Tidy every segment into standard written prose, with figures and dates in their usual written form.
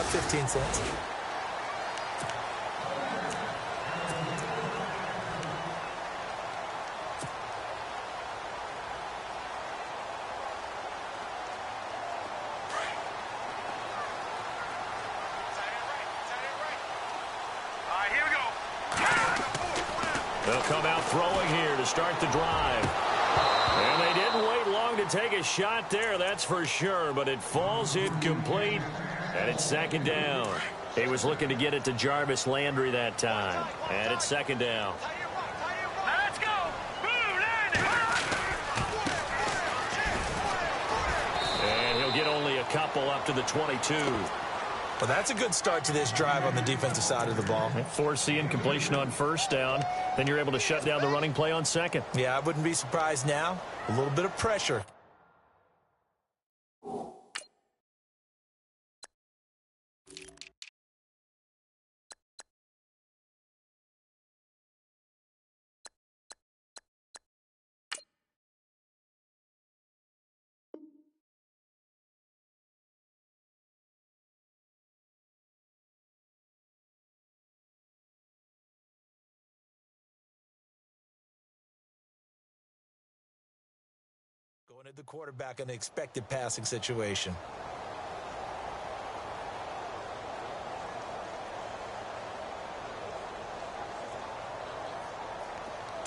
about 15 cents. They'll come out throwing here to start the drive. And they didn't wait long to take a shot there, that's for sure, but it falls incomplete, and it's second down. He was looking to get it to Jarvis Landry that time, and it's second down. Let's go! And he'll get only a couple up to the 22. Well, that's a good start to this drive on the defensive side of the ball. Force the incompletion on first down. Then you're able to shut down the running play on second. Yeah, I wouldn't be surprised now. A little bit of pressure. Going at the quarterback in an expected passing situation.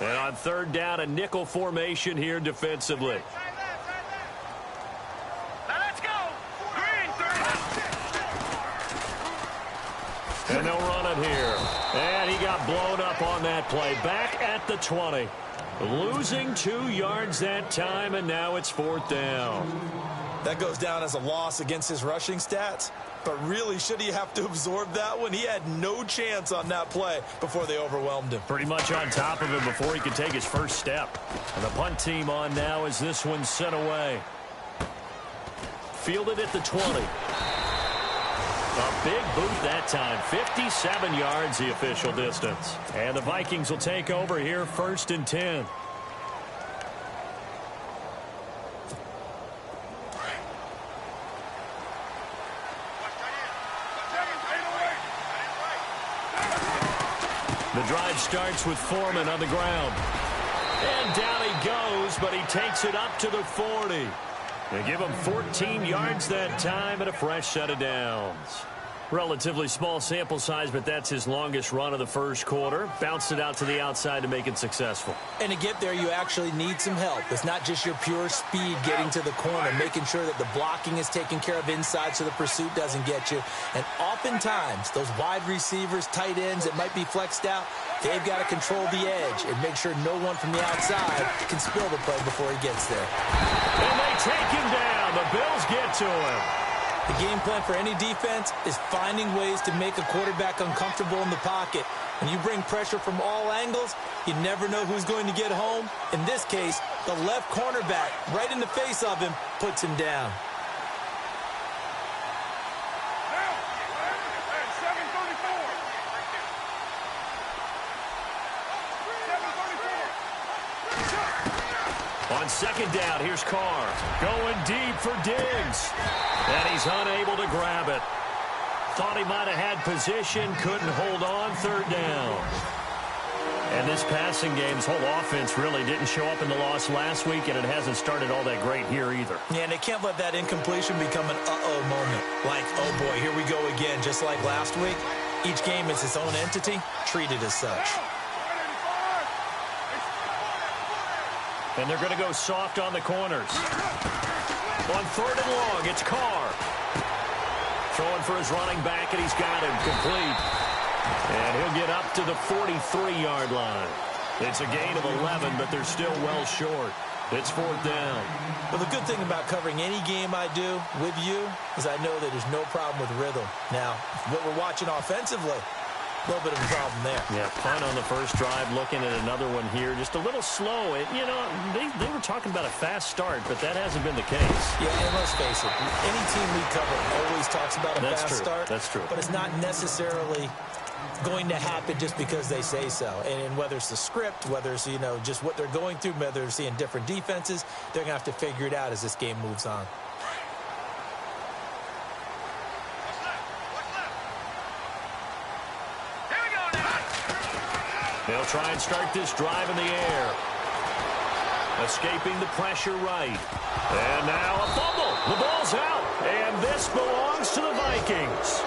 And on third down, a nickel formation here defensively. Let's go! Green, And they'll run it here. And he got blown up on that play. Back at the 20. Losing 2 yards that time, and now it's fourth down. That goes down as a loss against his rushing stats. But really, should he have to absorb that one? He had no chance on that play before they overwhelmed him. Pretty much on top of him before he could take his first step. And the punt team on now as this one's sent away. Fielded at the 20. A big boot that time. 57 yards the official distance. And the Vikings will take over here first and 10. The drive starts with Foreman on the ground. And down he goes, but he takes it up to the 40. They give him 14 yards that time and a fresh set of downs. Relatively small sample size, but that's his longest run of the first quarter. Bounced it out to the outside to make it successful. And to get there, you actually need some help. It's not just your pure speed getting to the corner, making sure that the blocking is taken care of inside so the pursuit doesn't get you. And oftentimes, those wide receivers, tight ends that might be flexed out, they've got to control the edge and make sure no one from the outside can spill the play before he gets there. And they take him down. The Bills get to him. The game plan for any defense is finding ways to make a quarterback uncomfortable in the pocket. When you bring pressure from all angles, you never know who's going to get home. In this case, the left cornerback, right in the face of him, puts him down. On second down, here's Carr. Going deep for Diggs. And he's unable to grab it. Thought he might have had position, couldn't hold on, third down. And this passing game's whole offense really didn't show up in the loss last week, and it hasn't started all that great here either. Yeah, and they can't let that incompletion become an uh-oh moment. Like, oh boy, here we go again, just like last week. Each game is its own entity, treated as such. And they're going to go soft on the corners. On third and long, it's Carr. Throwing for his running back, and he's got him complete. And he'll get up to the 43-yard line. It's a gain of 11, but they're still well short. It's fourth down. Well, the good thing about covering any game I do with you is I know that there's no problem with rhythm. Now, what we're watching offensively, a little bit of a problem there. Yeah, punt on the first drive, looking at another one here. Just a little slow. You know, they were talking about a fast start, but that hasn't been the case. Yeah, and let's face it, any team we cover always talks about a fast start. That's true. But it's not necessarily going to happen just because they say so. And whether it's the script, whether it's, you know, just what they're going through, whether they're seeing different defenses, they're going to have to figure it out as this game moves on. They'll try and start this drive in the air. Escaping the pressure right. And now a fumble. The ball's out. And this belongs to the Vikings.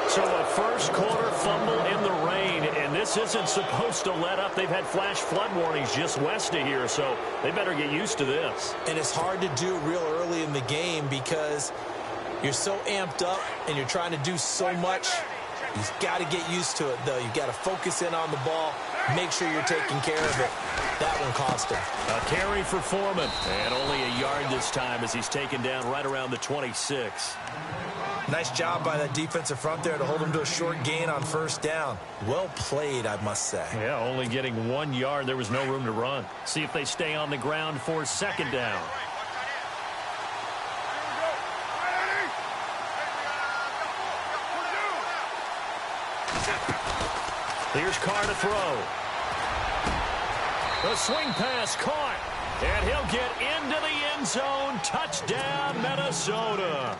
So a first quarter fumble in the rain, and this isn't supposed to let up. They've had flash flood warnings just west of here, so they better get used to this. And it's hard to do real early in the game because you're so amped up and you're trying to do so much. You've got to get used to it, though. You've got to focus in on the ball, make sure you're taking care of it. That one cost him. A carry for Foreman, and only a yard this time as he's taken down right around the 26. Nice job by that defensive front there to hold him to a short gain on first down. Well played, I must say. Yeah, only getting 1 yard. There was no room to run. See if they stay on the ground for second down. Here's Carr to throw. The swing pass caught. And he'll get into the end zone. Touchdown, Minnesota.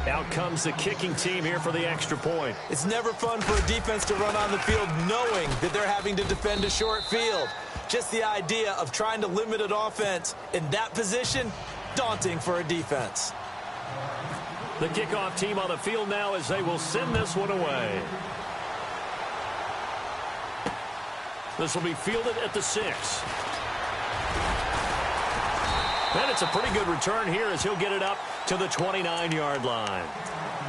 Out comes the kicking team here for the extra point. It's never fun for a defense to run on the field knowing that they're having to defend a short field. Just the idea of trying to limit an offense in that position, daunting for a defense. The kickoff team on the field now as they will send this one away. This will be fielded at the 6. And it's a pretty good return here as he'll get it up to the 29-yard line.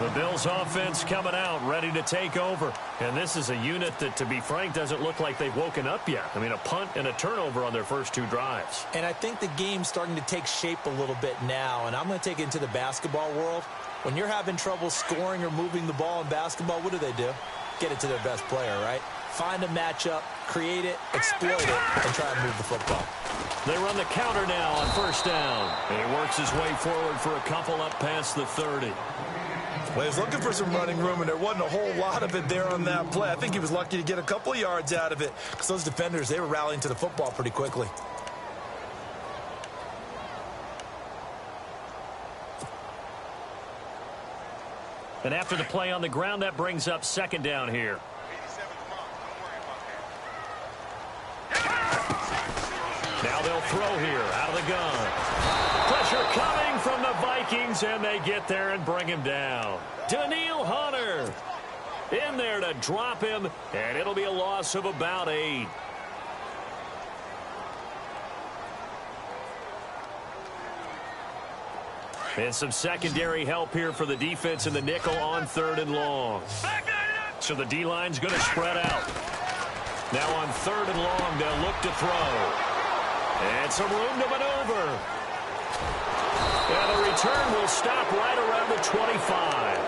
The Bills offense coming out, ready to take over. And this is a unit that, to be frank, doesn't look like they've woken up yet. I mean, a punt and a turnover on their first 2 drives. And I think the game's starting to take shape a little bit now. And I'm going to take it into the basketball world. When you're having trouble scoring or moving the ball in basketball, what do? Get it to their best player, right? Find a matchup, create it, exploit it, and try and move the football. They run the counter now on first down. And he works his way forward for a couple up past the 30. Well, he was looking for some running room, and there wasn't a whole lot of it there on that play. I think he was lucky to get a couple yards out of it because those defenders, they were rallying to the football pretty quickly. And after the play on the ground, that brings up second down here. Now they'll throw here out of the gun. Pressure coming from the Vikings, and they get there and bring him down. Daniil Hunter in there to drop him, and it'll be a loss of about 8. And some secondary help here for the defense in the nickel on 3rd and long. So the D-line's going to spread out. Now on 3rd and long, they'll look to throw. And some room to maneuver. And the return will stop right around the 25.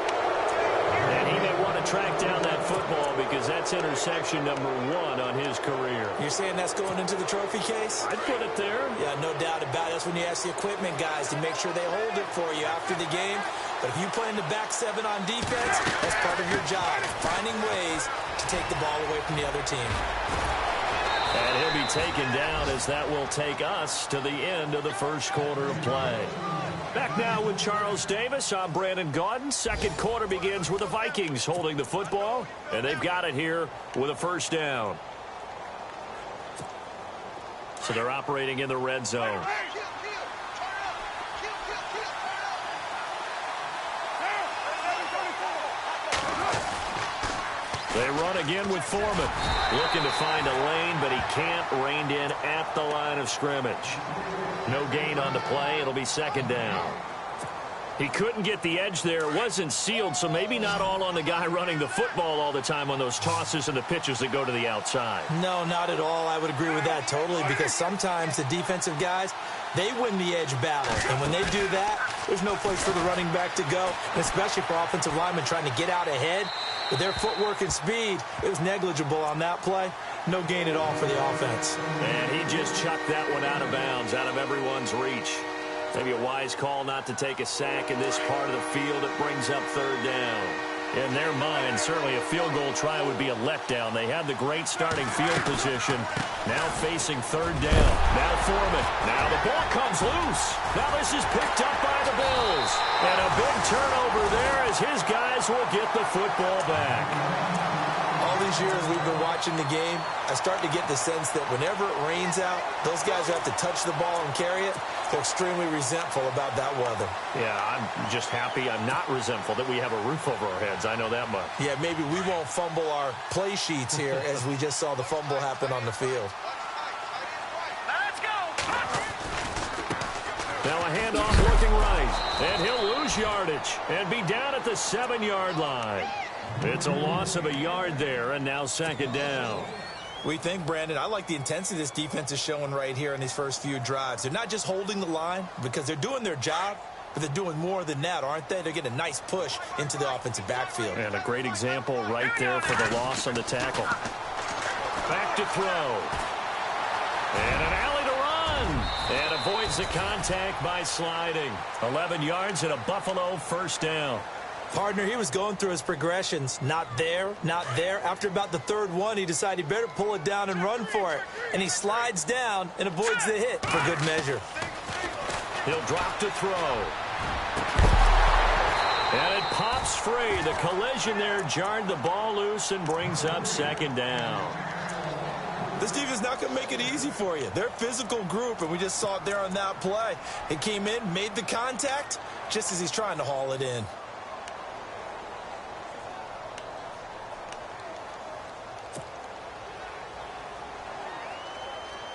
And he may want to track down that football because that's interception number 1 on his career. You're saying that's going into the trophy case? I'd put it there. Yeah, no doubt about it. That's when you ask the equipment guys to make sure they hold it for you after the game. But if you play in the back 7 on defense, that's part of your job, finding ways to take the ball away from the other team. And he'll be taken down as that will take us to the end of the first quarter of play. Back now with Charles Davis. I'm Brandon Gaudin. Second quarter begins with the Vikings holding the football, and they've got it here with a first down. So they're operating in the red zone. They run again with Foreman. Looking to find a lane, but he can't. Reined in at the line of scrimmage. No gain on the play. It'll be second down. He couldn't get the edge there. It wasn't sealed, so maybe not all on the guy running the football all the time on those tosses and the pitches that go to the outside. No, not at all. I would agree with that totally because sometimes the defensive guys, they win the edge battle. And when they do that, there's no place for the running back to go, and especially for offensive linemen trying to get out ahead. With their footwork and speed, it was negligible on that play. No gain at all for the offense. And he just chucked that one out of bounds, out of everyone's reach. Maybe a wise call not to take a sack in this part of the field. It brings up third down. In their mind, certainly a field goal try would be a letdown. They had the great starting field position. Now facing third down. Now Foreman. Now the ball comes loose. Now this is picked up by the Bills. And a big turnover there as his guys will get the football back. All this year as we've been watching the game, I start to get the sense that whenever it rains out, those guys who have to touch the ball and carry it, they're extremely resentful about that weather. Yeah, I'm just happy I'm not resentful that we have a roof over our heads. I know that much. Yeah, maybe we won't fumble our play sheets here as we just saw the fumble happen on the field. Let's go. Now a handoff looking right, and he'll lose yardage and be down at the 7-yard line. It's a loss of a yard there, and now second down. We think, Brandon, I like the intensity this defense is showing right here in these first few drives. They're not just holding the line because they're doing their job, but they're doing more than that, aren't they? They're getting a nice push into the offensive backfield. And a great example right there for the loss on the tackle. Back to throw. And an alley to run. And avoids the contact by sliding. 11 yards and a Buffalo first down. Partner, he was going through his progressions. Not there, not there. After about the third one, he decided he better pull it down and run for it. And he slides down and avoids the hit for good measure. He'll drop to throw. And it pops free. The collision there jarred the ball loose and brings up second down. This defense is not going to make it easy for you. They're a physical group, and we just saw it there on that play. He came in, made the contact, just as he's trying to haul it in.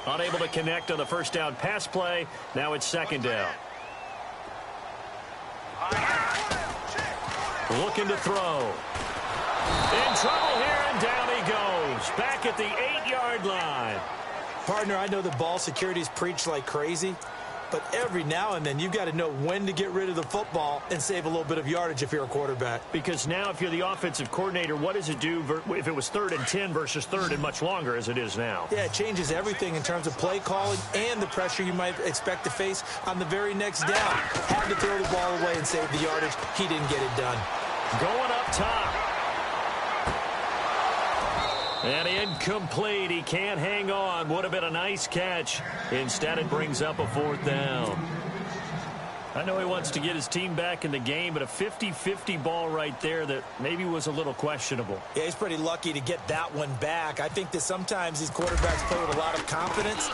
Unable to connect on the first down pass play. Now it's second down. Looking to throw. In trouble here, and down he goes. Back at the 8-yard line. Partner, I know the ball security is preached like crazy, but every now and then you've got to know when to get rid of the football and save a little bit of yardage if you're a quarterback. Because now if you're the offensive coordinator, what does it do if it was 3rd and 10 versus 3rd and much longer as it is now? Yeah, it changes everything in terms of play calling and the pressure you might expect to face on the very next down. Had to throw the ball away and save the yardage. He didn't get it done. Going up top. And incomplete. He can't hang on. Would have been a nice catch. Instead, it brings up a 4th down. I know he wants to get his team back in the game, but a 50-50 ball right there that maybe was a little questionable. Yeah, he's pretty lucky to get that one back. I think that sometimes these quarterbacks play with a lot of confidence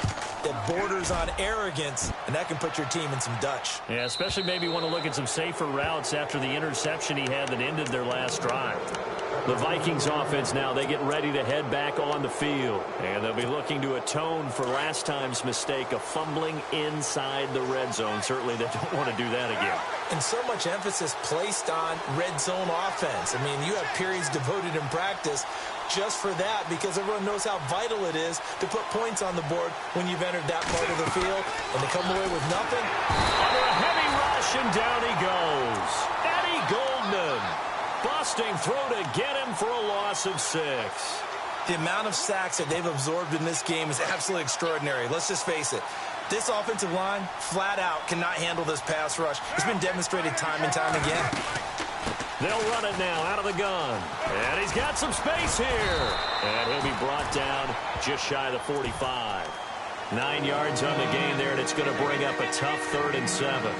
that borders on arrogance, and that can put your team in some Dutch. Yeah, especially maybe want to look at some safer routes after the interception he had that ended their last drive. The Vikings offense now, they get ready to head back on the field. And they'll be looking to atone for last time's mistake of fumbling inside the red zone. Certainly they don't want to do that again. And so much emphasis placed on red zone offense. I mean, you have periods devoted in practice just for that because everyone knows how vital it is to put points on the board when you've entered that part of the field. And to come away with nothing. Under a heavy rush, and down he goes. Eddie Goldman. Busting through to get him for a loss of 6. The amount of sacks that they've absorbed in this game is absolutely extraordinary. Let's just face it. This offensive line, flat out, cannot handle this pass rush. It's been demonstrated time and time again. They'll run it now out of the gun. And he's got some space here. And he'll be brought down just shy of the 45. 9 yards on the gain there, and it's going to bring up a tough 3rd and 7.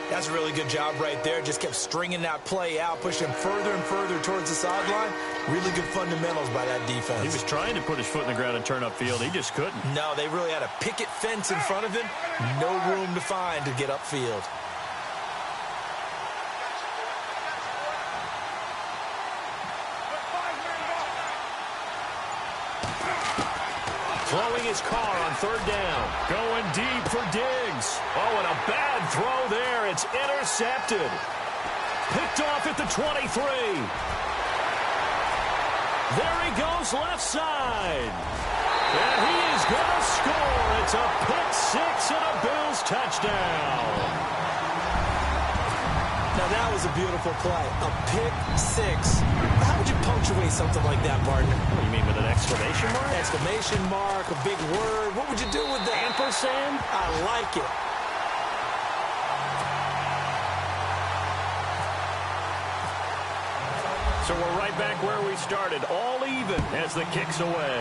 That's a really good job right there. Just kept stringing that play out, pushing further and further towards the sideline. Really good fundamentals by that defense. He was trying to put his foot in the ground and turn upfield. He just couldn't. No, they really had a picket fence in front of him. No room to find to get upfield. Throwing his car on 3rd down. Going deep for Diggs. Oh, and a bad throw there. It's intercepted. Picked off at the 23. There he goes left side. And he is going to score. It's a pick 6 and a Bills touchdown. Now, that was a beautiful play. A pick 6. How would you punctuate something like that, partner? What do you mean, with an exclamation mark? Exclamation mark, a big word. What would you do with that? Ampersand? I like it. So we're right back where we started. All even as the kick's away.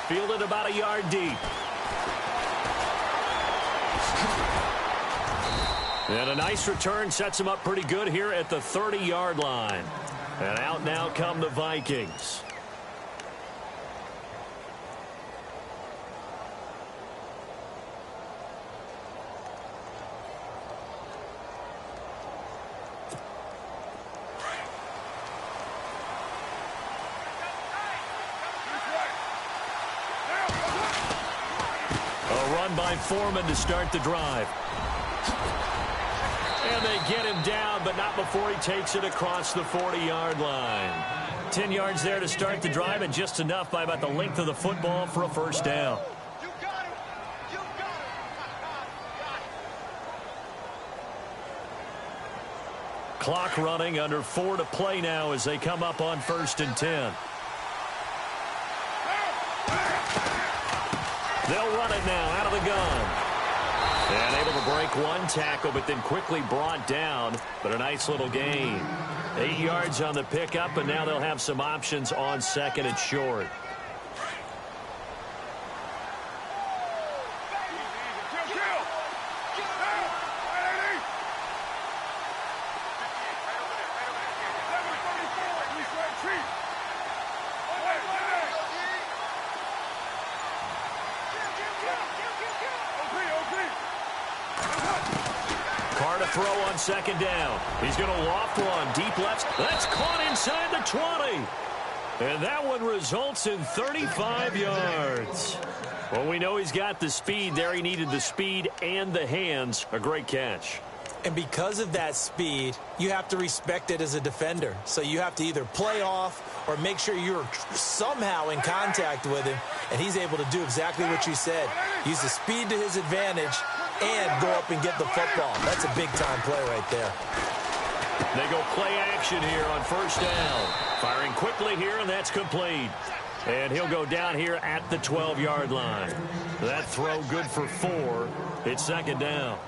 Fielded about a yard deep. And a nice return sets him up pretty good here at the 30-yard line. And out now come the Vikings. A run by Foreman to start the drive. And they get him down, but not before he takes it across the 40-yard line. 10 yards there to start the drive, and just enough by about the length of the football for a first down. You got it. You got it. Clock running, under 4 to play now as they come up on 1st and 10. They'll run it now out of the gun. And able to break one tackle, but then quickly brought down. But a nice little gain. 8 yards on the pickup, and now they'll have some options on 2nd and short. Throw on 2nd down. He's going to loft one. Deep left. That's caught inside the 20. And that one results in 35 yards. Well, we know he's got the speed there. He needed the speed and the hands. A great catch. And because of that speed, you have to respect it as a defender. So you have to either play off or make sure you're somehow in contact with him. And he's able to do exactly what you said. Use the speed to his advantage and go up and get the football. That's a big-time play right there. They go play action here on 1st down. Firing quickly here, and that's complete. And he'll go down here at the 12-yard line. That throw good for 4. It's 2nd down.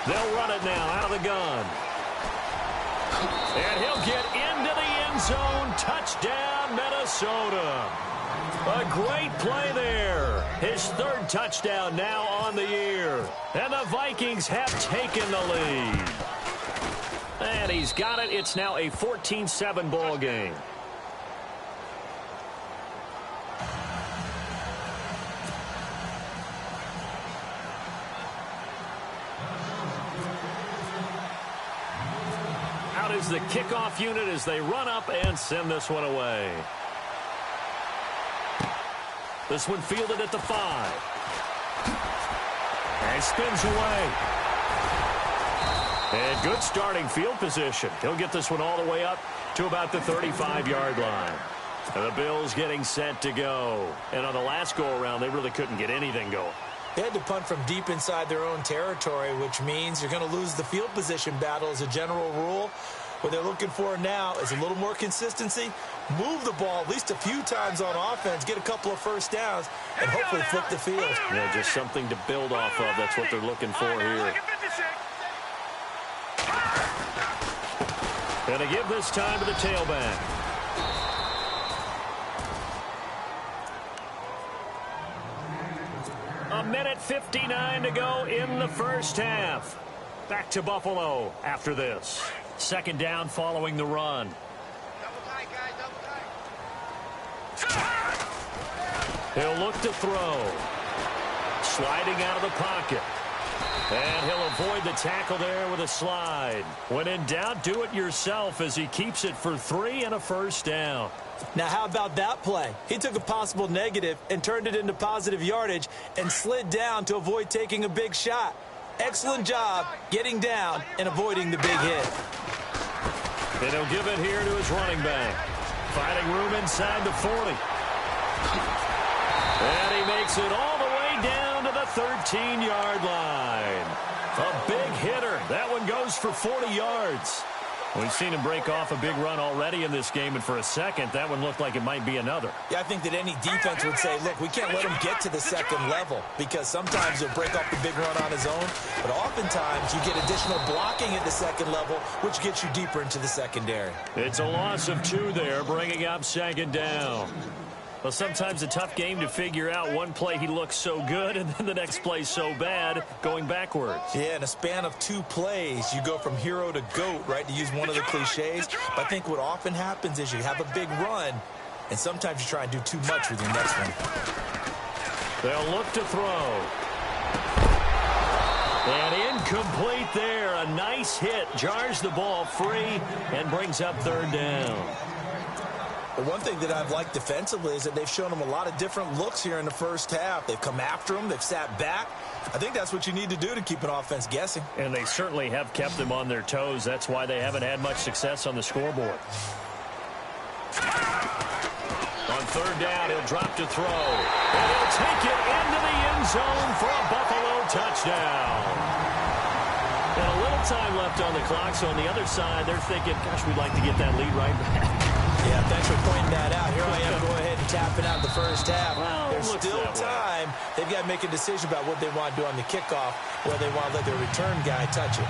They'll run it now out of the gun. And he'll get into the end zone. Touchdown, Minnesota. A great play there. His 3rd touchdown now on the year. And the Vikings have taken the lead. And he's got it. It's now a 14-7 ball game. Out is the kickoff unit as they run up and send this one away. This one fielded at the 5. And spins away. And good starting field position. He'll get this one all the way up to about the 35-yard line. And the Bills getting set to go. And on the last go-around, they really couldn't get anything going. They had to punt from deep inside their own territory, which means you're going to lose the field position battle as a general rule. What they're looking for now is a little more consistency, move the ball at least a few times on offense, get a couple of first downs, and hopefully flip the field. Yeah, just something to build off of. That's what they're looking for here. Going to give this time to the tailback. A minute 59 to go in the first half. Back to Buffalo after this. 2nd down following the run. He'll look to throw. Sliding out of the pocket. And he'll avoid the tackle there with a slide. When in doubt, do it yourself as he keeps it for 3 and a first down. Now, how about that play? He took a possible negative and turned it into positive yardage and slid down to avoid taking a big shot. Excellent job getting down and avoiding the big hit. And he'll give it here to his running back. Finding room inside the 40. And he makes it all the way down to the 13-yard line. A big hitter. That one goes for 40 yards. We've seen him break off a big run already in this game, and for a second, that one looked like it might be another. Yeah, I think that any defense would say, look, we can't let him get to the second level because sometimes he'll break off the big run on his own, but oftentimes you get additional blocking at the second level, which gets you deeper into the secondary. It's a loss of 2 there, bringing up second down. Well, sometimes a tough game to figure out. One play he looks so good, and then the next play so bad, going backwards. Yeah, in a span of 2 plays, you go from hero to GOAT, right, to use one of the cliches. But I think what often happens is you have a big run, and sometimes you try and do too much with your next one. They'll look to throw. And incomplete there. A nice hit. Jars the ball free and brings up third down. The one thing that I've liked defensively is that they've shown him a lot of different looks here in the first half. They've come after him. They've sat back. I think that's what you need to do to keep an offense guessing. And they certainly have kept them on their toes. That's why they haven't had much success on the scoreboard. On third down, he'll drop to throw. And he'll take it into the end zone for a Buffalo touchdown. And a little time left on the clock, so on the other side, they're thinking, gosh, we'd like to get that lead right back. Yeah, thanks for pointing that out. Here I am going ahead and tapping out the first half. Well, there's still time. They've got to make a decision about what they want to do on the kickoff, whether they want to let their return guy touch it.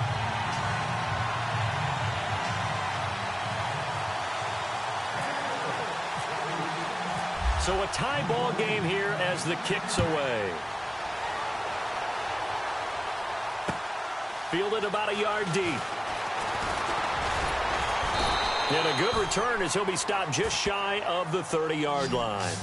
So a tie ball game here as the kick's away. Fielded about a yard deep. And a good return as he'll be stopped just shy of the 30-yard line.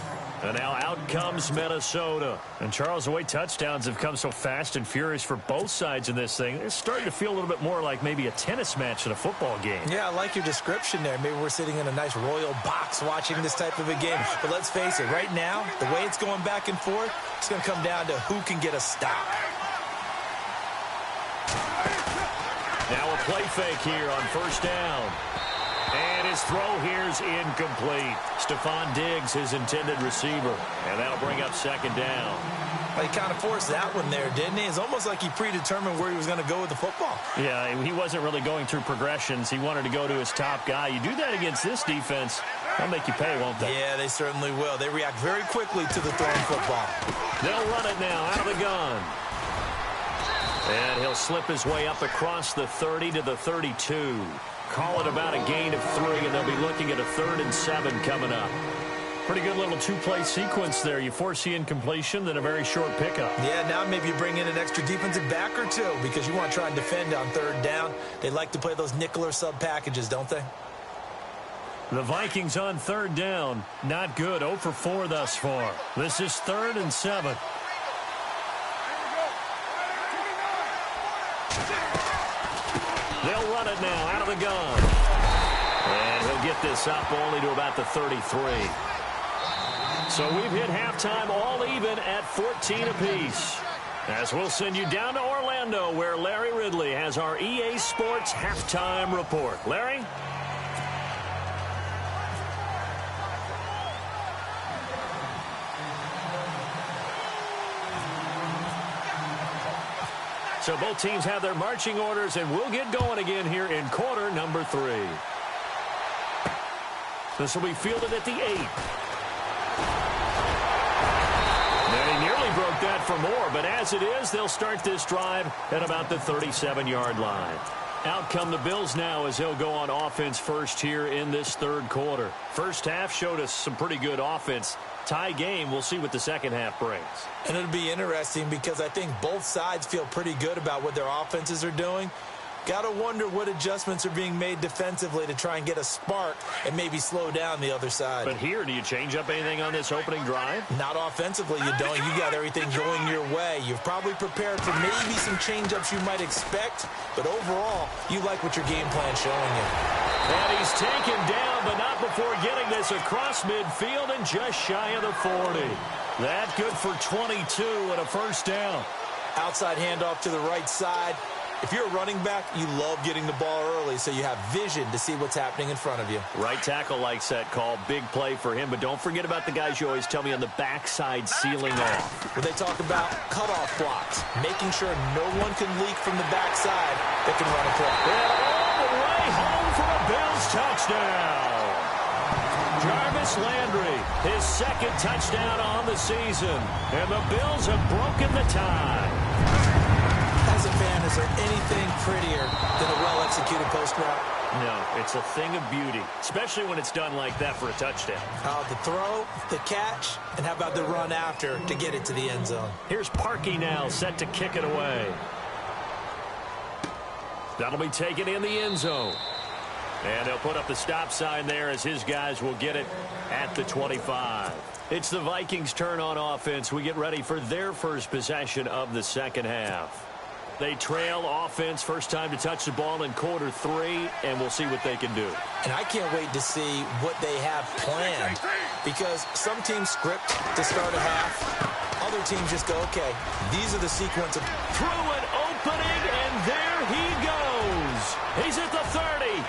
And now out comes Minnesota. And Charles, the way touchdowns have come so fast and furious for both sides in this thing, it's starting to feel a little bit more like maybe a tennis match than a football game. Yeah, I like your description there. Maybe we're sitting in a nice royal box watching this type of a game. But let's face it, right now, the way it's going back and forth, it's going to come down to who can get a stop. Now a play fake here on first down. And his throw here's incomplete. Stephon Diggs, his intended receiver. And that'll bring up second down. Well, he kind of forced that one there, didn't he? It's almost like he predetermined where he was going to go with the football. Yeah, he wasn't really going through progressions. He wanted to go to his top guy. You do that against this defense, they'll make you pay, won't they? Yeah, they certainly will. They react very quickly to the thrown football. They'll run it now out of the gun. And he'll slip his way up across the 30 to the 32. Call it about a gain of 3, and they'll be looking at a 3rd and 7 coming up. Pretty good little 2-play sequence there. You force the incompletion, then a very short pickup. Yeah, now maybe you bring in an extra defensive back or 2 because you want to try and defend on 3rd down. They like to play those nickel or sub packages, don't they? The Vikings on 3rd down. Not good. 0 for 4 thus far. This is 3rd and 7. They'll run it now out of the gun. And he'll get this up only to about the 33. So we've hit halftime all even at 14 apiece. As we'll send you down to Orlando, where Larry Ridley has our EA Sports halftime report. Larry? So both teams have their marching orders, and we'll get going again here in quarter number 3. This will be fielded at the 8. And he nearly broke that for more, but as it is, they'll start this drive at about the 37-yard line. Out come the Bills now as they'll go on offense first here in this 3rd quarter. First half showed us some pretty good offense. Tie game, we'll see what the second half brings. And it'll be interesting because I think both sides feel pretty good about what their offenses are doing. Got to wonder what adjustments are being made defensively to try and get a spark and maybe slow down the other side. But here, do you change up anything on this opening drive? Not offensively, you don't. You got everything going your way. You've probably prepared for maybe some change-ups you might expect, but overall, you like what your game plan's showing you. And he's taken down, but not before getting this across midfield and just shy of the 40. That good for 22 and a first down. Outside handoff to the right side. If you're a running back, you love getting the ball early so you have vision to see what's happening in front of you. Right tackle likes that call. Big play for him, but don't forget about the guys you always tell me on the backside sealing off. When they talk about cutoff blocks, making sure no one can leak from the backside that can run a play. And all the way home for a Bills touchdown. Jarvis Landry, his second touchdown on the season. And the Bills have broken the tie. As a fan, is there anything prettier than a well-executed post route? No, it's a thing of beauty, especially when it's done like that for a touchdown. The throw, the catch, and how about the run after to get it to the end zone? Here's Parkey now, set to kick it away. That'll be taken in the end zone. And they'll put up the stop sign there as his guys will get it at the 25. It's the Vikings' turn on offense. We get ready for their first possession of the second half. They trail offense, first time to touch the ball in quarter 3, and we'll see what they can do. And I can't wait to see what they have planned, because some teams script to start a half. Other teams just go, okay, these are the sequence of... Through an opening, and there he goes. He's at the 30,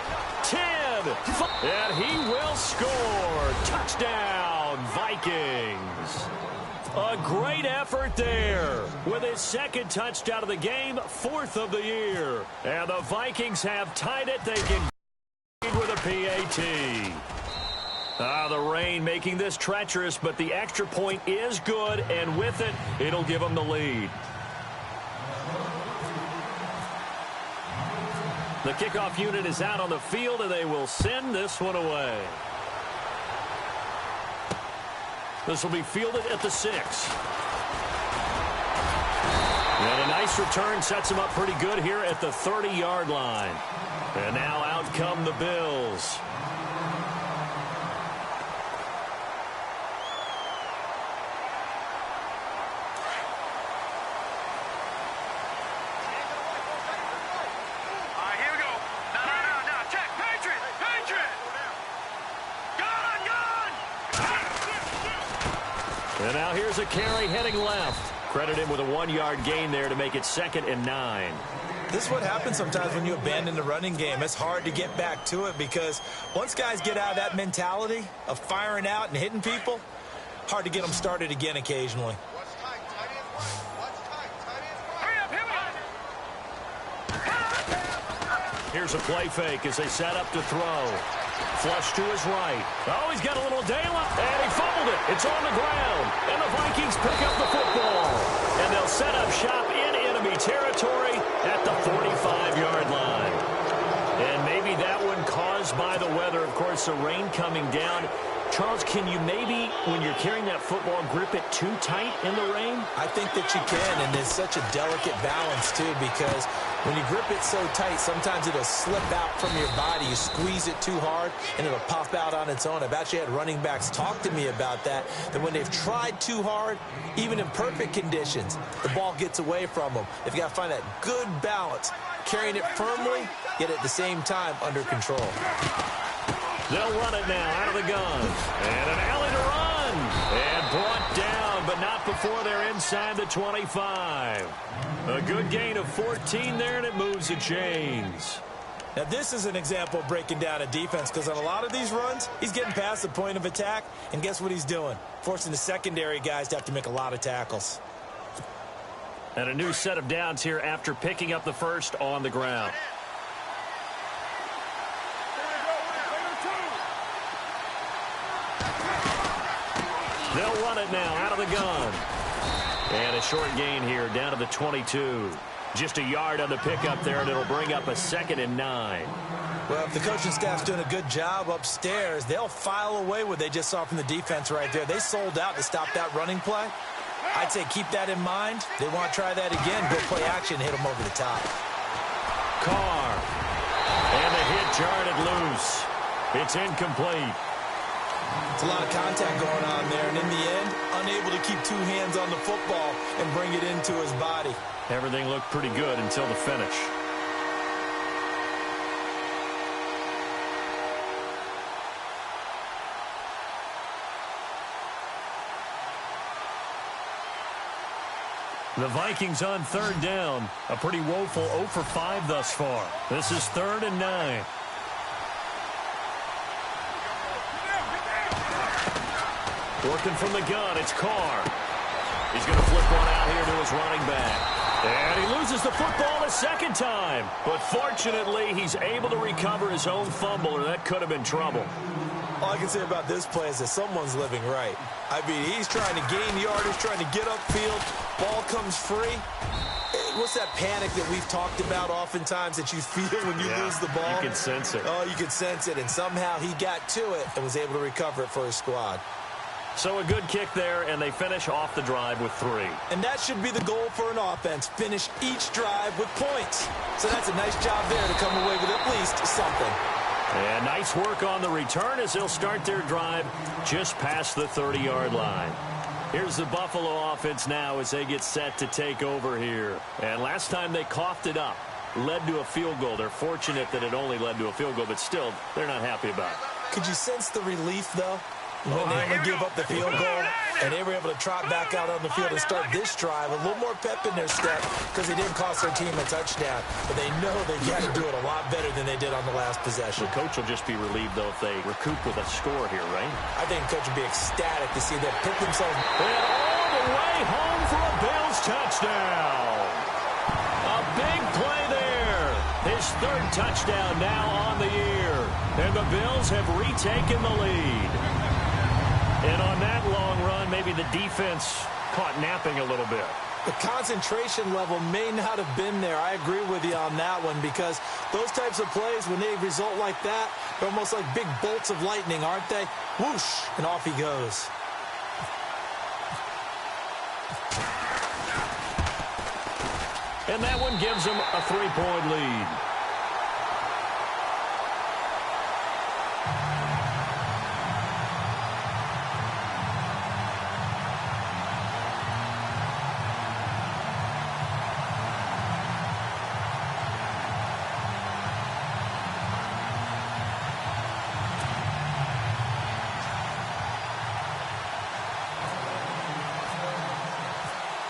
10, and he will score. Touchdown, Vikings. A great effort there with his second touchdown of the game, 4th of the year. And the Vikings have tied it. They can with a PAT. The rain making this treacherous, but the extra point is good, and with it, it'll give them the lead. The kickoff unit is out on the field, and they will send this one away. This will be fielded at the 6. And a nice return sets him up pretty good here at the 30-yard line. And now out come the Bills. Here we go. No. Check. Patriot. And now here's a carry heading left. Credit him with a 1-yard gain there to make it 2nd and 9. This is what happens sometimes when you abandon the running game. It's hard to get back to it because once guys get out of that mentality of firing out and hitting people, hard to get them started again occasionally. What's tight? Tight end one. What's tight? Tight end one. Here's a play fake as they set up to throw. Flush to his right. Oh, he's got a little daylight, and he fumbled it. It's on the ground, and the Vikings pick up the football. And they'll set up shop in enemy territory at the 45-yard line. And maybe that one caused by the weather. Of course, the rain coming down. Charles, can you maybe, when you're carrying that football, grip it too tight in the rain? I think that you can, and there's such a delicate balance, too, because when you grip it so tight, sometimes it'll slip out from your body. You squeeze it too hard, and it'll pop out on its own. I've actually had running backs talk to me about that when they've tried too hard, even in perfect conditions, the ball gets away from them. They've got to find that good balance, carrying it firmly, yet at the same time under control. They'll run it now out of the gun. And an alley to run. And brought down, but not before they're inside the 25. A good gain of 14 there, and it moves the chains. Now, this is an example of breaking down a defense, because on a lot of these runs, he's getting past the point of attack, and guess what he's doing? Forcing the secondary guys to have to make a lot of tackles. And a new set of downs here after picking up the first on the ground. They'll run it now out of the gun. And a short gain here down to the 22. Just a yard on the pickup there, and it'll bring up a 2nd and 9. Well, if the coaching staff's doing a good job upstairs, they'll file away what they just saw from the defense right there. They sold out to stop that running play. I'd say keep that in mind. They want to try that again, go play action, hit them over the top. Carr. And the hit jarred it loose. It's incomplete. It's a lot of contact going on there, and in the end, unable to keep 2 hands on the football and bring it into his body. Everything looked pretty good until the finish. The Vikings on 3rd down. A pretty woeful 0 for 5 thus far. This is 3rd and 9. Working from the gun, it's Carr. He's going to flip one out here to his running back. And he loses the football a second time. But fortunately, he's able to recover his own fumble, or that could have been trouble. All I can say about this play is that someone's living right. I mean, he's trying to gain yardage, trying to get upfield. Ball comes free. What's that panic that we've talked about oftentimes that you feel when you lose the ball? You can sense it. Oh, you can sense it. And somehow he got to it and was able to recover it for his squad. So a good kick there, and they finish off the drive with 3. And that should be the goal for an offense. Finish each drive with points. So that's a nice job there to come away with at least something. And nice work on the return as they'll start their drive just past the 30-yard line. Here's the Buffalo offense now as they get set to take over here. And last time they coughed it up, led to a field goal. They're fortunate that it only led to a field goal, but still, they're not happy about it. Could you sense the relief, though? When they only give up the field goal, and they were able to trot back out on the field and start this drive. A little more pep in their step because they didn't cost their team a touchdown. But they know they got to do it a lot better than they did on the last possession. The coach will just be relieved, though, if they recoup with a score here, right? I think the coach would be ecstatic to see them pick themselves. And all the way home for a Bills touchdown. A big play there. His 3rd touchdown now on the year. And the Bills have retaken the lead. And on that long run, maybe the defense caught napping a little bit. The concentration level may not have been there. I agree with you on that one because those types of plays, when they result like that, they're almost like big bolts of lightning, aren't they? Whoosh, and off he goes. And that one gives them a 3-point lead.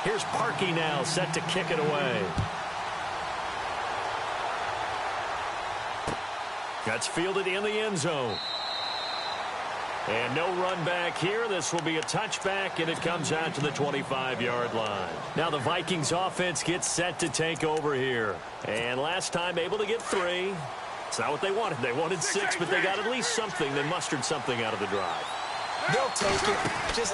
Here's Parkey now, set to kick it away. That's fielded in the end zone. And no run back here. This will be a touchback, and it comes out to the 25-yard line. Now the Vikings offense gets set to take over here. And last time able to get 3. It's not what they wanted. They wanted 6, but they got at least something. They mustered something out of the drive. They'll take it.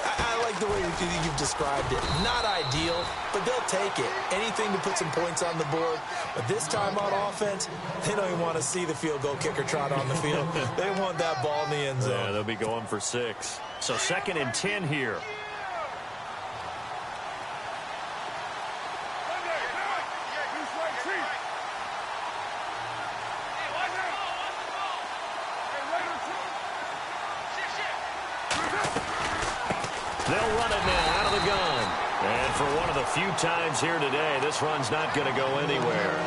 I like the way you've described it. Not ideal, but they'll take it. Anything to put some points on the board. But this time on offense, they don't even want to see the field goal kicker trot on the field. They want that ball in the end zone. Yeah, they'll be going for 6. So 2nd and 10 here. They'll run it now out of the gun. And for one of the few times here today, this run's not going to go anywhere.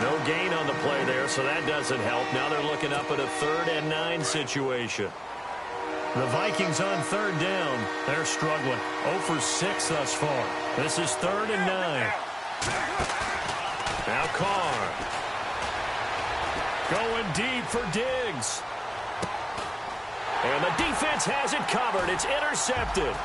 No gain on the play there, so that doesn't help. Now they're looking up at a 3rd and 9 situation. The Vikings on 3rd down. They're struggling. 0 for 6 thus far. This is 3rd and 9. Now Carr. Going deep for Diggs. And the defense has it covered. It's intercepted.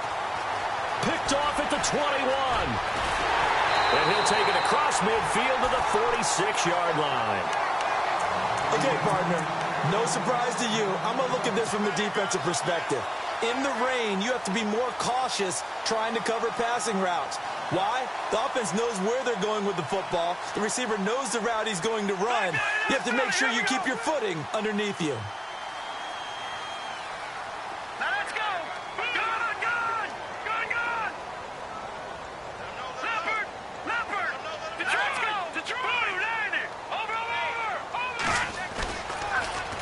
Picked off at the 21. And he'll take it across midfield to the 46-yard line. Okay, partner, no surprise to you. I'm going to look at this from the defensive perspective. In the rain, you have to be more cautious trying to cover passing routes. Why? The offense knows where they're going with the football. The receiver knows the route he's going to run. You have to make sure you keep your footing underneath you.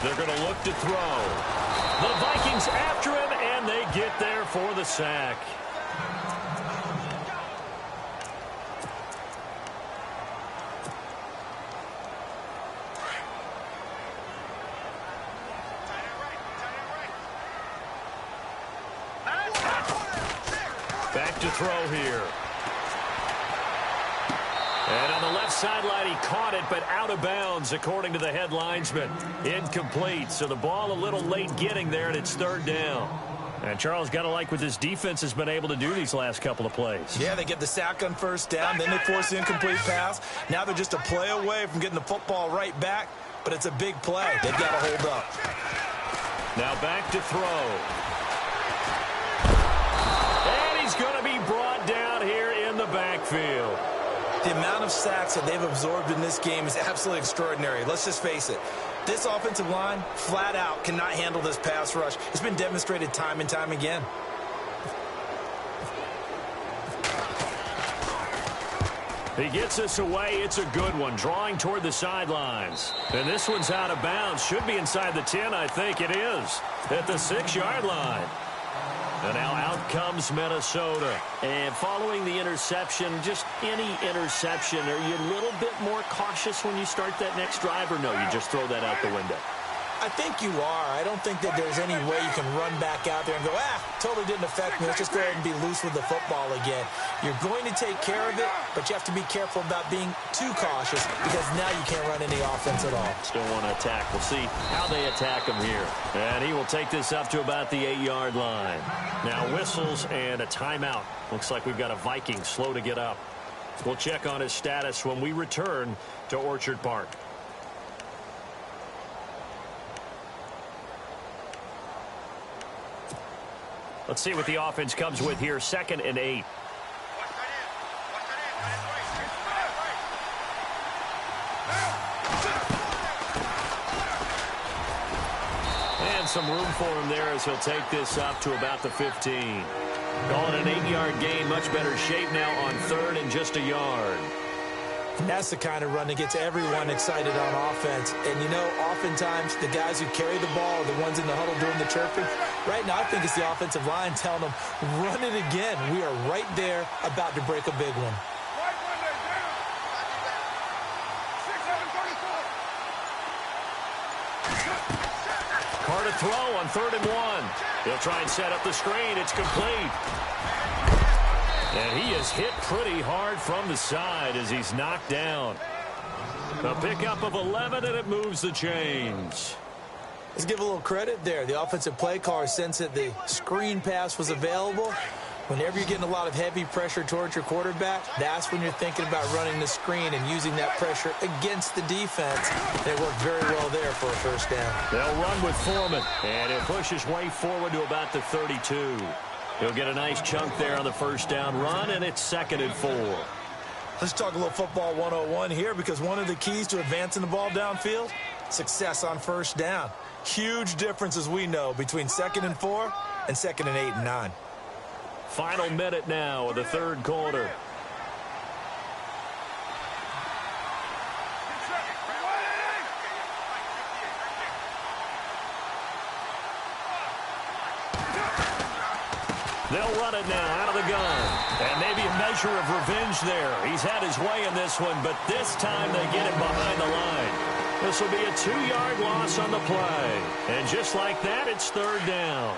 They're going to look to throw. The Vikings after him, and they get there for the sack. Back to throw here. And on the left sideline, he caught it, but out of bounds, according to the head linesman. Incomplete, so the ball a little late getting there, and it's 3rd down. And Charles, got to like what this defense has been able to do these last couple of plays. Yeah, they get the sack on first down, then they force the incomplete pass. Now they're just a play away from getting the football right back, but it's a big play. They've got to hold up. Now back to throw. And he's going to be brought down here in the backfield. The amount of sacks that they've absorbed in this game is absolutely extraordinary. Let's just face it. This offensive line, flat out, cannot handle this pass rush. It's been demonstrated time and time again. He gets us away. It's a good one. Drawing toward the sidelines. And this one's out of bounds. Should be inside the 10, I think it is. At the 6-yard line. And now out comes Minnesota. And following the interception, just any interception, are you a little bit more cautious when you start that next drive, or no, you just throw that out the window? I think you are. I don't think that there's any way you can run back out there and go, totally didn't affect me. Let's just go ahead and be loose with the football again. You're going to take care of it, but you have to be careful about being too cautious because now you can't run any offense at all. Still want to attack. We'll see how they attack him here. And he will take this up to about the 8-yard line. Now whistles and a timeout. Looks like we've got a Viking slow to get up. We'll check on his status when we return to Orchard Park. Let's see what the offense comes with here. 2nd and 8. And some room for him there as he'll take this up to about the 15. Calling an 8-yard gain. Much better shape now on 3rd and just a yard. And that's the kind of run that gets everyone excited on offense. And, you know, oftentimes the guys who carry the ball are the ones in the huddle doing the chirping. Right now, I think it's the offensive line telling them, run it again. We are right there about to break a big one. Carr to throw on 3rd and 1. He'll try and set up the screen. It's complete. And he is hit pretty hard from the side as he's knocked down. A pickup of 11, and it moves the chains. Let's give a little credit there. The offensive play caller sensed that the screen pass was available. Whenever you're getting a lot of heavy pressure towards your quarterback, that's when you're thinking about running the screen and using that pressure against the defense. They worked very well there for a first down. They'll run with Foreman, and he'll push his way forward to about the 32. He'll get a nice chunk there on the first down run, and it's 2nd and 4. Let's talk a little football 101 here, because one of the keys to advancing the ball downfield, success on first down. Huge difference, as we know, between 2nd and 4 and 2nd and 8 and 9. Final minute now of the 3rd quarter. They'll run it now out of the gun. And maybe a measure of revenge there. He's had his way in this one, but this time they get him behind the line. This will be a 2-yard loss on the play. And just like that, it's 3rd down.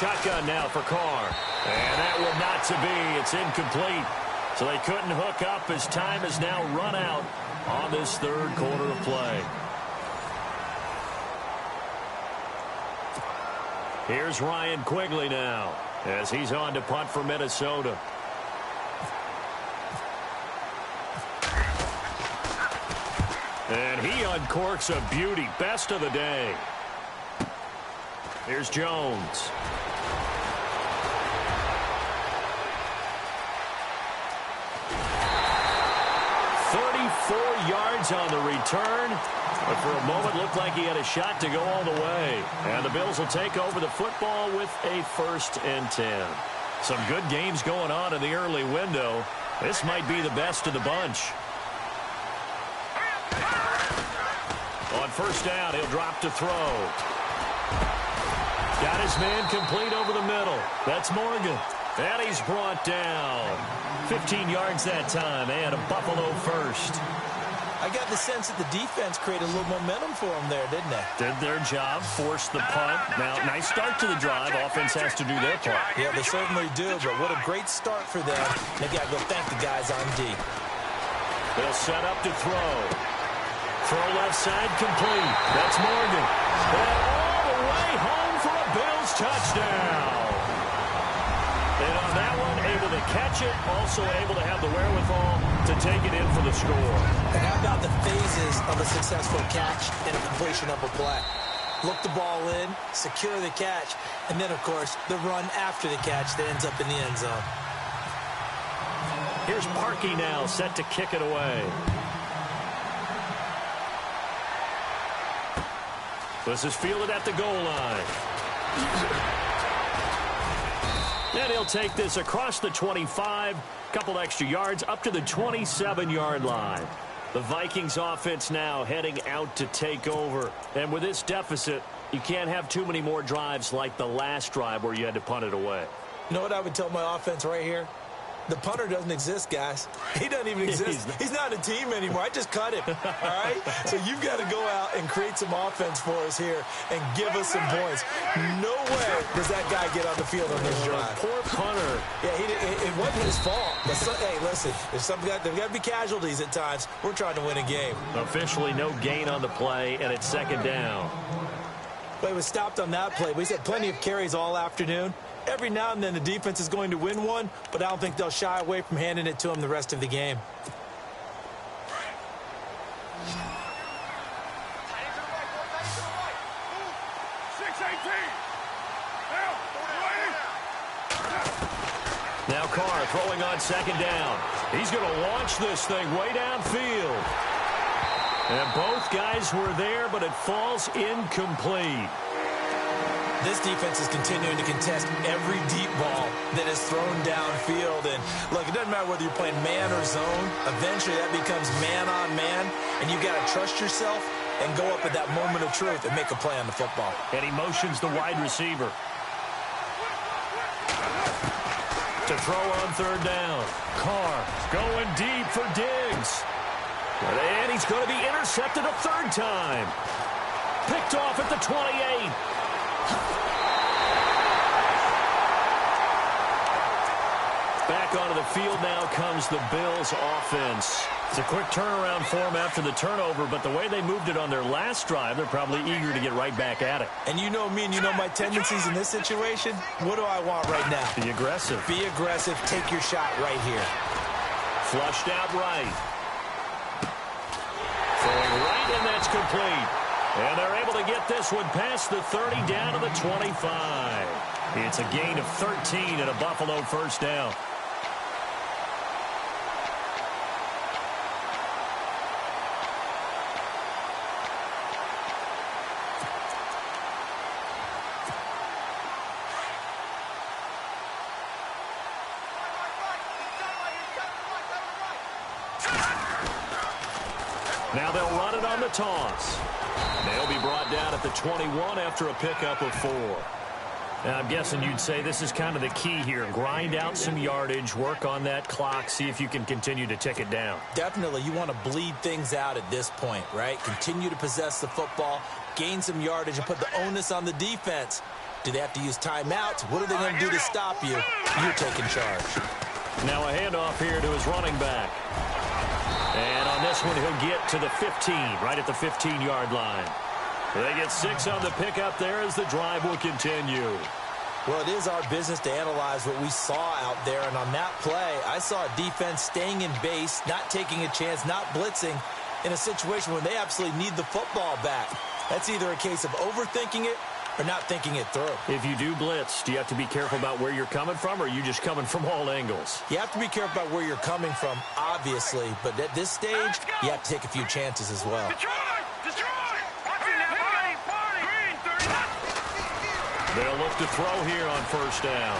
Shotgun now for Carr. And that will not to be. It's incomplete. So they couldn't hook up as time has now run out on this 3rd quarter of play. Here's Ryan Quigley now as he's on to punt for Minnesota. And he uncorks a beauty. Best of the day. Here's Jones. 34 yards on the return. But for a moment, looked like he had a shot to go all the way. And the Bills will take over the football with a 1st and 10. Some good games going on in the early window. This might be the best of the bunch. On first down, he'll drop to throw. Got his man complete over the middle. That's Morgan. And he's brought down. 15 yards that time, and a Buffalo first. I got the sense that the defense created a little momentum for them there, didn't they? Did their job, forced the punt. Now, nice start to the drive. Offense has to do their part. Yeah, they certainly do, but what a great start for them. They got to go thank the guys on D. They'll set up to throw. Throw left side complete. That's Morgan. And all the way home for a Bills touchdown. And on that one, able to catch it, also able to have the wherewithal to take it in for the score. And how about the phases of a successful catch and a completion of a play? Look the ball in, secure the catch, and then, of course, the run after the catch that ends up in the end zone. Here's Parkey now, set to kick it away. This is fielded at the goal line. And he'll take this across the 25, couple extra yards, up to the 27-yard line. The Vikings offense now heading out to take over. And with this deficit, you can't have too many more drives like the last drive where you had to punt it away. You know what I would tell my offense right here? The punter doesn't exist, guys. He doesn't even exist. He's not a team anymore. I just cut him, all right? So you've got to go out and create some offense for us here and give us some points. No way does that guy get on the field on this drive. Poor punter. Yeah, it wasn't his fault. But hey, listen, there's got to be casualties at times. We're trying to win a game. Officially no gain on the play, and it's second down. But it was stopped on that play. We had plenty of carries all afternoon. Every now and then the defense is going to win one, but I don't think they'll shy away from handing it to them the rest of the game. Now Carr throwing on second down. He's going to launch this thing way downfield. And both guys were there, but it falls incomplete. This defense is continuing to contest every deep ball that is thrown downfield. And, look, it doesn't matter whether you're playing man or zone. Eventually, that becomes man-on-man, and you've got to trust yourself and go up at that moment of truth and make a play on the football. And he motions the wide receiver to throw on third down. Carr going deep for Diggs. And he's going to be intercepted a third time. Picked off at the 28. Back onto the field now comes the Bills offense. It's a quick turnaround for them after the turnover, but the way they moved it on their last drive, they're probably eager to get right back at it. And you know me and you know my tendencies in this situation. What do I want right now? Be aggressive. Be aggressive. Take your shot right here. Flushed out right. Throwing right, and that's complete. And they're able to get this one past the 30 down to the 25. It's a gain of 13 and a Buffalo first down. Now they'll run it on the toss. They'll be brought down at the 21 after a pickup of 4. Now, I'm guessing you'd say this is kind of the key here. Grind out some yardage, work on that clock, see if you can continue to tick it down. Definitely. You want to bleed things out at this point, right? Continue to possess the football, gain some yardage, and put the onus on the defense. Do they have to use timeouts? What are they going to do to stop you? You're taking charge. Now a handoff here to his running back. And on this one, he'll get to the 15, right at the 15-yard line. They get 6 on the pickup there as the drive will continue. Well, it is our business to analyze what we saw out there. And on that play, I saw a defense staying in base, not taking a chance, not blitzing in a situation where they absolutely need the football back. That's either a case of overthinking it or not thinking it through. If you do blitz, do you have to be careful about where you're coming from, or are you just coming from all angles? You have to be careful about where you're coming from, obviously. But at this stage, you have to take a few chances as well. They'll look to throw here on first down.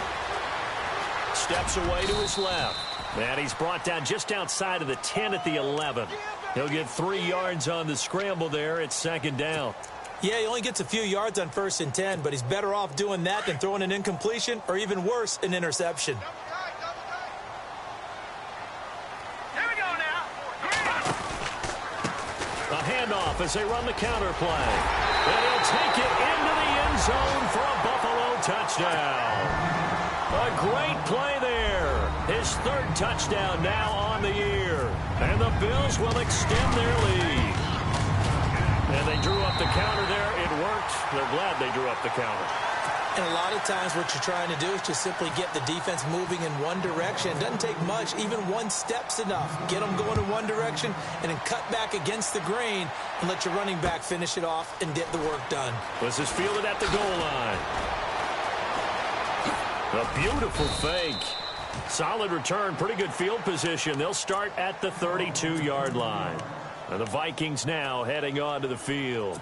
Steps away to his left. And he's brought down just outside of the 10 at the 11. He'll get 3 yards on the scramble there. It's second down. Yeah, he only gets a few yards on 1st and 10, but he's better off doing that than throwing an incompletion or even worse, an interception. handoff as they run the counter play. And he'll take it into the end zone for a Buffalo touchdown. A great play there. His third touchdown now on the year. And the Bills will extend their lead. And they drew up the counter there. It worked. They're glad they drew up the counter. And a lot of times what you're trying to do is just simply get the defense moving in one direction. It doesn't take much. Even one step's enough. Get them going in one direction and then cut back against the grain and let your running back finish it off and get the work done. This is fielded at the goal line. A beautiful fake. Solid return. Pretty good field position. They'll start at the 32-yard line. And the Vikings now heading onto the field.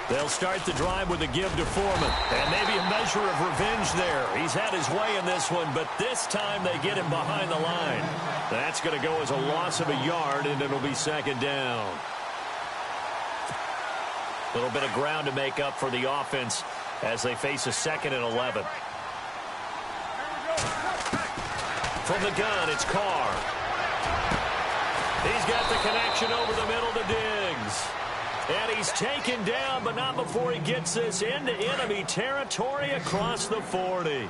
They'll start the drive with a give to Foreman. And maybe a measure of revenge there. He's had his way in this one, but this time they get him behind the line. That's going to go as a loss of a yard, and it'll be second down. A little bit of ground to make up for the offense as they face a 2nd and 11. From the gun, it's Carr. He's got the connection over the middle to Diggs. And he's taken down, but not before he gets this into enemy territory across the 40.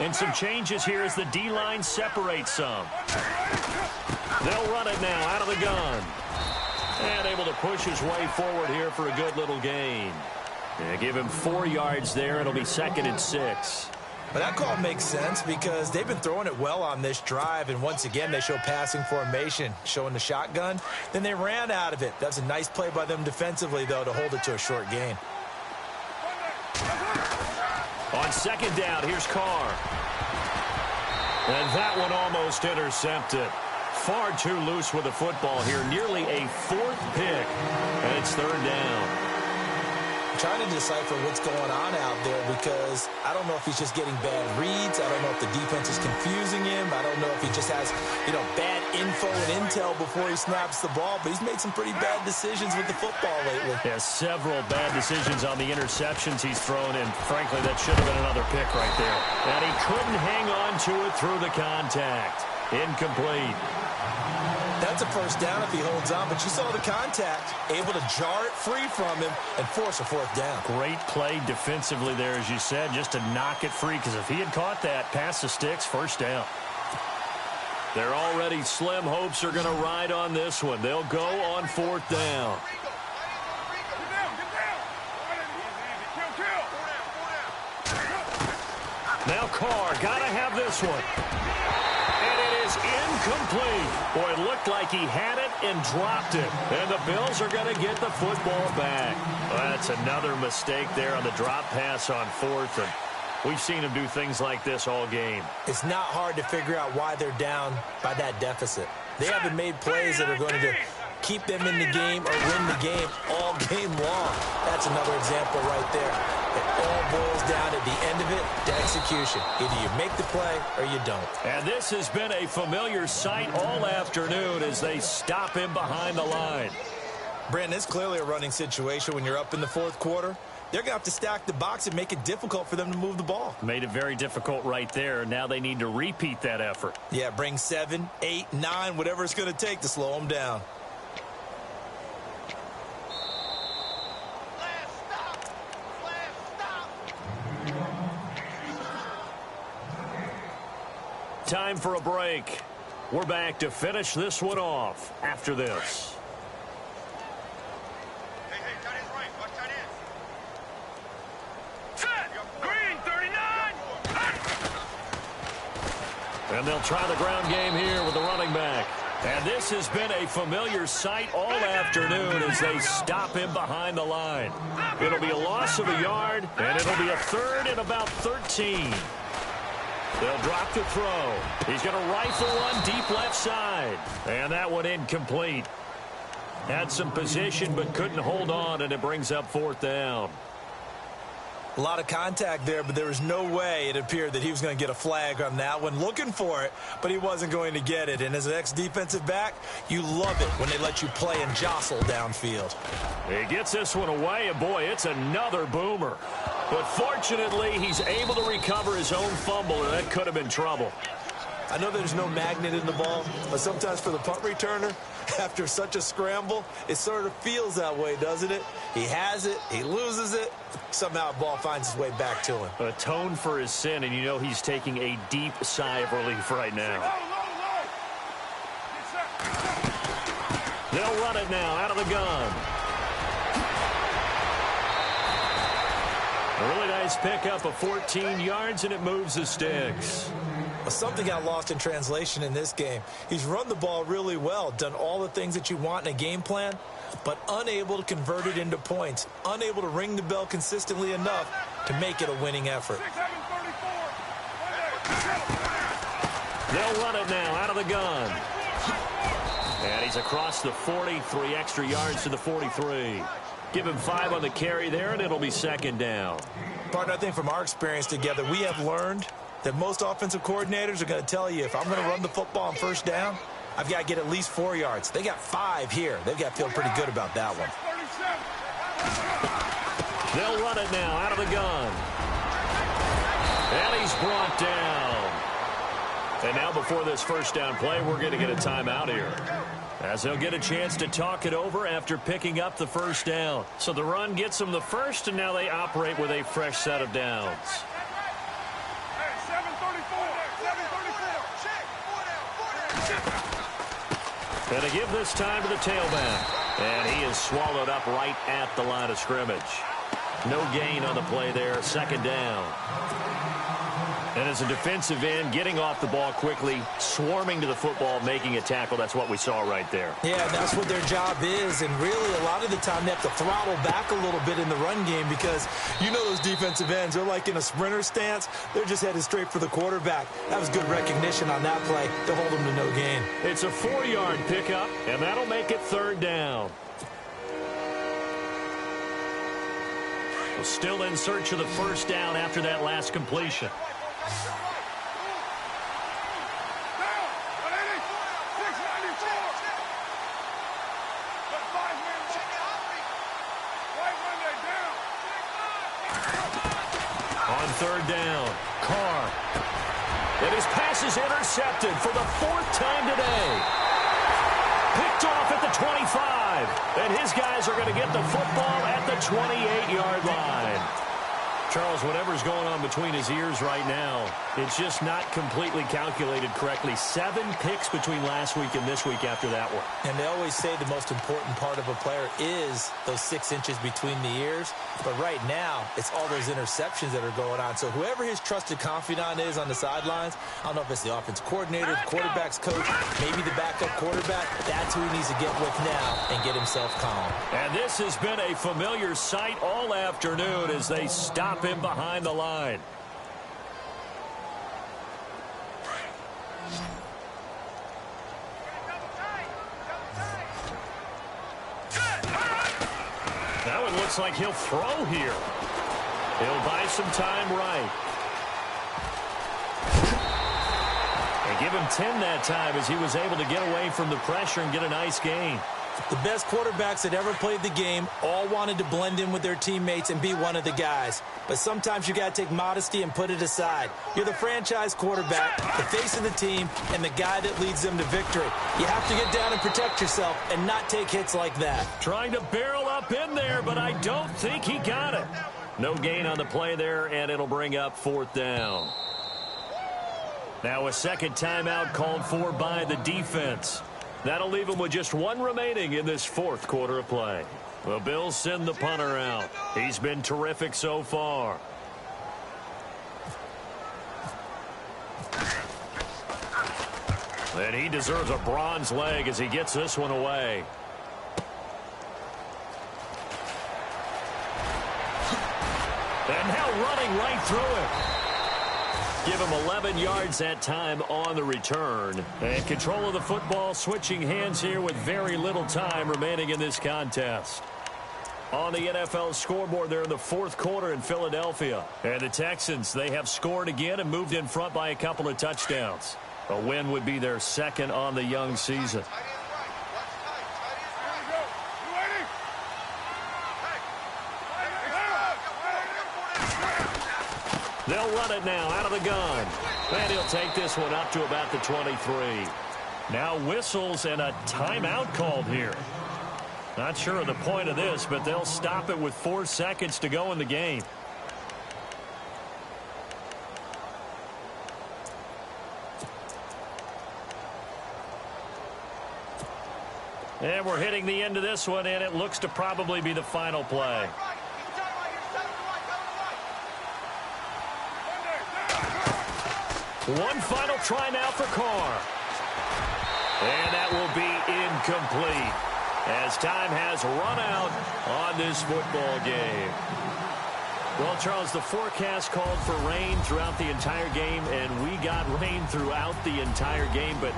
And some changes here as the D-line separates some. They'll run it now out of the gun. And able to push his way forward here for a good little gain. Yeah, give him 4 yards there. It'll be 2nd and 6. But that call makes sense because they've been throwing it well on this drive, and once again they show passing formation, showing the shotgun. Then they ran out of it. That's a nice play by them defensively, though, to hold it to a short gain. On 2nd down, here's Carr. And that one almost intercepted. Far too loose with the football here. Nearly a 4th pick, and it's 3rd down. Trying to decipher what's going on out there because I don't know if he's just getting bad reads. I don't know if the defense is confusing him. I don't know if he just has, bad info and intel before he snaps the ball. But he's made some pretty bad decisions with the football lately. Yeah, several bad decisions on the interceptions he's thrown, and frankly, that should have been another pick right there. And he couldn't hang on to it through the contact. Incomplete. That's a first down if he holds on, but you saw the contact, able to jar it free from him and force a 4th down. Great play defensively there, as you said, just to knock it free, because if he had caught that, past the sticks, 1st down. Their already slim hopes are going to ride on this one. They'll go on 4th down. Now Carr, got to have this one. Incomplete. Boy, it looked like he had it and dropped it. And the Bills are going to get the football back. Well, that's another mistake there on the drop pass on 4th. And we've seen him do things like this all game. It's not hard to figure out why they're down by that deficit. They haven't made plays that are going to keep them in the game or win the game all game long. That's another example right there. It all boils down at the end of it to execution. Either you make the play or you don't. And this has been a familiar sight all afternoon as they stop him behind the line. Brandon, it's clearly a running situation when you're up in the 4th quarter. They're going to have to stack the box and make it difficult for them to move the ball. Made it very difficult right there. Now they need to repeat that effort. Yeah, bring 7, 8, 9, whatever it's going to take to slow them down. Time for a break. We're back to finish this one off after this. Hey, tight end's right. Watch tight end. Set! Green, 39! And they'll try the ground game here with the running back. And this has been a familiar sight all afternoon as they stop him behind the line. It'll be a loss of a yard, and it'll be a 3rd and about 13. They'll drop the throw. He's going to rifle one deep left side. And that one incomplete. Had some position but couldn't hold on, and it brings up 4th down. A lot of contact there, but there was no way it appeared that he was going to get a flag on that one. Looking for it, but he wasn't going to get it. And as an ex-defensive back, you love it when they let you play and jostle downfield. He gets this one away, and boy, it's another boomer. But fortunately, he's able to recover his own fumble, and that could have been trouble. I know there's no magnet in the ball, but sometimes for the punt returner, after such a scramble, it sort of feels that way, doesn't it? He has it, he loses it, somehow the ball finds its way back to him. Atone for his sin, and you know he's taking a deep sigh of relief right now. They'll run it now out of the gun. A really nice pickup of 14 yards, and it moves the sticks. Well, something got lost in translation in this game. He's run the ball really well, done all the things that you want in a game plan, but unable to convert it into points, unable to ring the bell consistently enough to make it a winning effort. They'll run it now out of the gun. And he's across the 43 extra yards to the 43. Give him 5 on the carry there, and it'll be second down. Partner, I think from our experience together, we have learned that most offensive coordinators are going to tell you, if I'm going to run the football on first down, I've got to get at least 4 yards. They got 5 here. They've got to feel pretty good about that one. They'll run it now out of the gun. And he's brought down. And now before this first down play, we're going to get a timeout here, as they'll get a chance to talk it over after picking up the first down. So the run gets them the first, and now they operate with a fresh set of downs. And to give this time to the tailback. And he is swallowed up right at the line of scrimmage. No gain on the play there, second down. And as a defensive end, getting off the ball quickly, swarming to the football, making a tackle, that's what we saw right there. Yeah, that's what their job is, and really a lot of the time they have to throttle back a little bit in the run game because you know those defensive ends, they're like in a sprinter stance. They're just headed straight for the quarterback. That was good recognition on that play to hold them to no gain. It's a 4-yard pickup, and that'll make it third down. Still in search of the first down after that last completion. On third down, Carr. And his pass is intercepted for the 4th time today. Picked off at the 25. And his guys are going to get the football at the 28-yard line. Charles, whatever's going on between his ears right now, it's just not completely calculated correctly. 7 picks between last week and this week after that one. And they always say the most important part of a player is those 6 inches between the ears. But right now, it's all those interceptions that are going on. So whoever his trusted confidant is on the sidelines, I don't know if it's the offense coordinator, the quarterback's coach, maybe the backup quarterback, that's who he needs to get with now and get himself calm. And this has been a familiar sight all afternoon as they stop him behind the line. That one looks like he'll throw here. He'll buy some time right. They give him 10 that time as he was able to get away from the pressure and get a nice gain. The best quarterbacks that ever played the game all wanted to blend in with their teammates and be one of the guys. But sometimes you got to take modesty and put it aside. You're the franchise quarterback, the face of the team, and the guy that leads them to victory. You have to get down and protect yourself and not take hits like that. Trying to barrel up in there, but I don't think he got it. No gain on the play there, and it'll bring up 4th down. Now a second timeout called for by the defense. That'll leave him with just 1 remaining in this 4th quarter of play. The Bills send the punter out. He's been terrific so far. And he deserves a bronze leg as he gets this one away. And now running right through it. Give him 11 yards that time on the return. And control of the football, switching hands here with very little time remaining in this contest. on the NFL scoreboard there in the fourth quarter in Philadelphia. And the Texans, they have scored again and moved in front by a couple of touchdowns. A win would be their second on the young season. They'll run it now out of the gun. And he'll take this one up to about the 23. Now whistles and a timeout called here. Not sure of the point of this, but they'll stop it with 4 seconds to go in the game. And we're hitting the end of this one, and it looks to probably be the final play. One final try now for Carr. And that will be incomplete as time has run out on this football game. Well, Charles, the forecast called for rain throughout the entire game, and we got rain throughout the entire game. But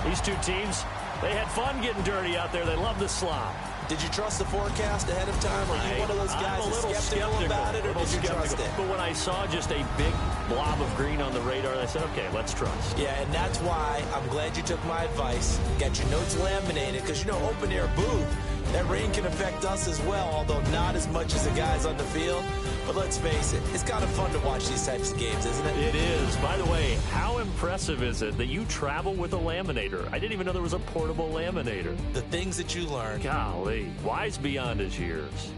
these two teams, they had fun getting dirty out there. They love the slop. Did you trust the forecast ahead of time? Are you one of those guys that's skeptical about it, or did you trust it? But when I saw just a big blob of green on the radar, I said, okay, let's trust. Yeah, and that's why I'm glad you took my advice. Got your notes laminated, because, you know, open-air booth, that rain can affect us as well, although not as much as the guys on the field. But let's face it, it's kind of fun to watch these types of games, isn't it? It is. By the way, how impressive is it that you travel with a laminator? I didn't even know there was a portable laminator. The things that you learn. Golly, wise beyond his years.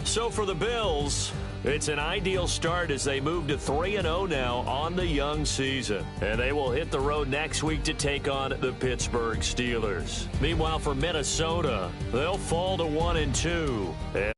So for the Bills, it's an ideal start as they move to 3-0 now on the young season. And they will hit the road next week to take on the Pittsburgh Steelers. Meanwhile, for Minnesota, they'll fall to 1-2.